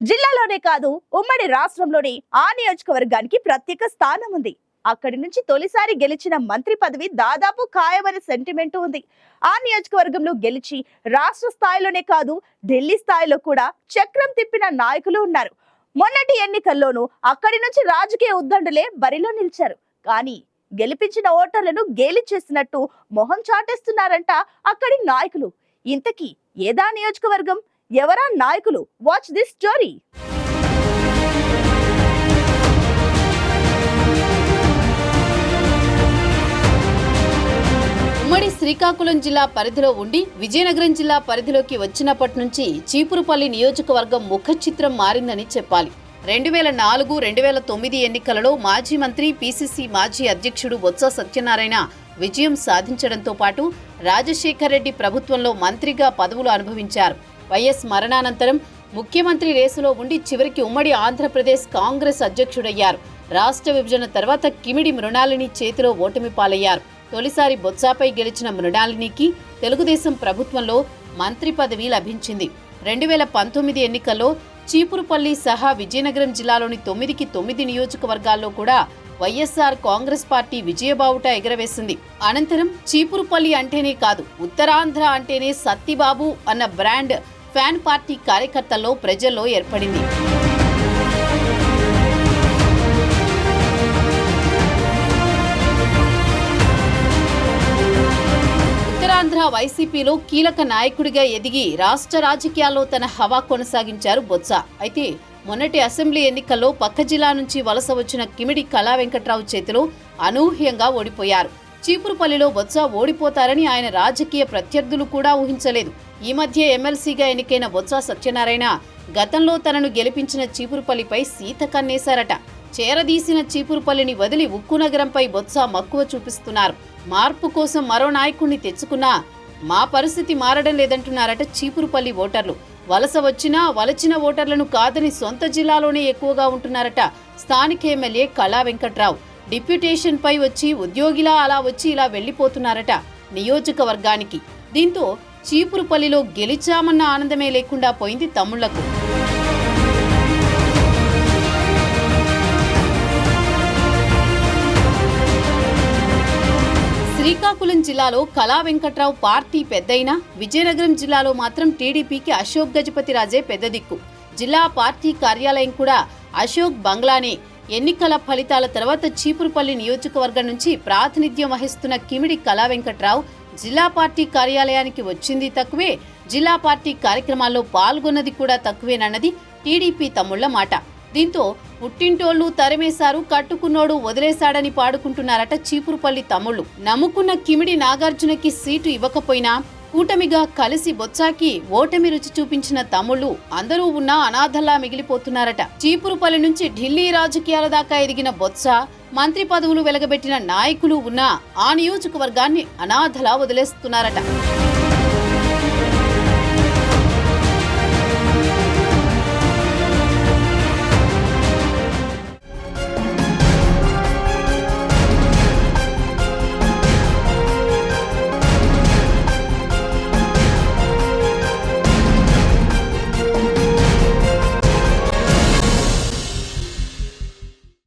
జిల్లాలోనే కాదు ఉమ్మడి రాష్ట్రంలోని ఆ నియోజకవర్గానికి ప్రత్యేక స్థానం ఉంది. అక్కడి నుంచి తొలిసారి గెలిచిన మంత్రి పదవి దాదాపు ఖాయమనే సెంటిమెంట్ ఉంది. ఆ నియోజకవర్గంలో గెలిచి రాష్ట్ర స్థాయిలోనే కాదు ఢిల్లీ స్థాయిలో కూడా చక్రం తిప్పిన నాయకులు ఉన్నారు. మొన్నటి ఎన్నికల్లోనూ అక్కడి నుంచి రాజకీయ ఉద్దండులే బరిలో నిలిచారు. కానీ గెలిపించిన ఓటర్లను గేలి చేసినట్టు మొహం చాటేస్తున్నారంట అక్కడి నాయకులు. ఇంతకీ ఏదా నియోజకవర్గం, ఎవరా నాయకులు? Watch this story. ఉమ్మడి శ్రీకాకుళం జిల్లా పరిధిలో ఉండి విజయనగరం జిల్లా పరిధిలోకి వచ్చినప్పటి నుంచి చీపురుపల్లి నియోజకవర్గం ముఖ చిత్రం మారిందని చెప్పాలి. 2004, 2009 ఎన్నికలలో మాజీ మంత్రి, పీసీసీ మాజీ అధ్యక్షుడు బొత్స సత్యనారాయణ విజయం సాధించడంతో పాటు రాజశేఖర్ రెడ్డి ప్రభుత్వంలో మంత్రిగా పదవులు అనుభవించారు. వైఎస్ మరణానంతరం ముఖ్యమంత్రి రేసులో ఉండి చివరికి ఉమ్మడి ఆంధ్రప్రదేశ్ కాంగ్రెస్ అధ్యక్షుడయ్యారు. రాష్ట్ర విభజన తర్వాత కిమిడి మృణాలిని చేతిలో ఓటమి పాలయ్యారు. తొలిసారి బొత్సాపై గెలిచిన మృణాలినికి తెలుగుదేశం ప్రభుత్వంలో మంత్రి పదవి లభించింది. 2019 ఎన్నికల్లో చీపురుపల్లి సహా విజయనగరం జిల్లాలోని 9కి 9 నియోజకవర్గాల్లో కూడా వైఎస్ఆర్ కాంగ్రెస్ పార్టీ విజయబావుట ఎగరవేసింది. అనంతరం చీపురుపల్లి అంటేనే కాదు, ఉత్తరాంధ్ర అంటేనే సత్తిబాబు అన్న బ్రాండ్ ఫ్యాన్ పార్టీ కార్యకర్తల్లో ప్రజల్లో ఏర్పడింది. ఉత్తరాంధ్ర వైసీపీలో కీలక నాయకుడిగా ఎదిగి రాష్ట్ర రాజకీయాల్లో తన హవా కొనసాగించారు బొత్స. అయితే మొన్నటి అసెంబ్లీ ఎన్నికల్లో పక్క జిల్లా నుంచి వలస వచ్చిన కిమిడి కళా వెంకట్రావు చేతిలో అనూహ్యంగా ఓడిపోయారు. చీపురుపల్లిలో బొత్స ఓడిపోతారని ఆయన రాజకీయ ప్రత్యర్థులు కూడా ఊహించలేదు. ఈ మధ్య ఎమ్మెల్సీగా ఎన్నికైన బొత్స సత్యనారాయణ గతంలో తనను గెలిపించిన చీపురుపల్లిపై సీత కన్నేశారట. చేరదీసిన చీపురుపల్లిని వదిలి ఉక్కు నగరంపై బొత్స మక్కువ చూపిస్తున్నారు. మార్పు కోసం మరో నాయకుణ్ణి తెచ్చుకున్నా మా పరిస్థితి మారడం లేదంటున్నారట చీపురుపల్లి ఓటర్లు. వలస వచ్చినా వలచిన ఓటర్లను కాదని సొంత జిల్లాలోనే ఎక్కువగా ఉంటున్నారట స్థానిక ఎమ్మెల్యే కళా వెంకట్రావు. డిప్యూటేషన్ పై వచ్చి ఉద్యోగిలా అలా వచ్చి ఇలా వెళ్లిపోతున్నారట నియోజకవర్గానికి. దీంతో చీపురుపల్లిలో గెలిచామన్న ఆనందమే లేకుండా పోయింది తమ్ముళ్లకు. శ్రీకాకుళం జిల్లాలో కళా వెంకట్రావు పార్టీ పెద్దయినా విజయనగరం జిల్లాలో మాత్రం టీడీపీకి అశోక్ గజపతిరాజే పెద్ద దిక్కు. జిల్లా పార్టీ కార్యాలయం కూడా అశోక్ బంగ్లానే. ఎన్నికల ఫలితాల తర్వాత చీపురుపల్లి నియోజకవర్గం నుంచి ప్రాతినిధ్యం వహిస్తున్న కిమిడి కళా వెంకట్రావు జిల్లా పార్టీ కార్యాలయానికి వచ్చింది తక్కువే, జిల్లా పార్టీ కార్యక్రమాల్లో పాల్గొన్నది కూడా తక్కువేనన్నది టీడీపీ తమ్ముళ్ల మాట. దీంతో పుట్టింటోళ్లు తరిమేశారు, కట్టుకున్నోడు వదిలేశాడని పాడుకుంటున్నారట చీపురుపల్లి తమ్ముళ్లు. నమ్ముకున్న కిమిడి నాగార్జునకి సీటు ఇవ్వకపోయినా కూటమిగా కలిసి బొత్సాకి ఓటమి రుచి చూపించిన తమ్ముళ్లు అందరూ ఉన్నా అనాథల్లా మిగిలిపోతున్నారట. చీపురుపల్లి నుంచి ఢిల్లీ రాజకీయాల దాకా ఎదిగిన బొత్స, మంత్రి పదవులు వెలగబెట్టిన నాయకులు ఉన్నా ఆ నియోజకవర్గాన్ని అనాథలా వదిలేస్తున్నారట.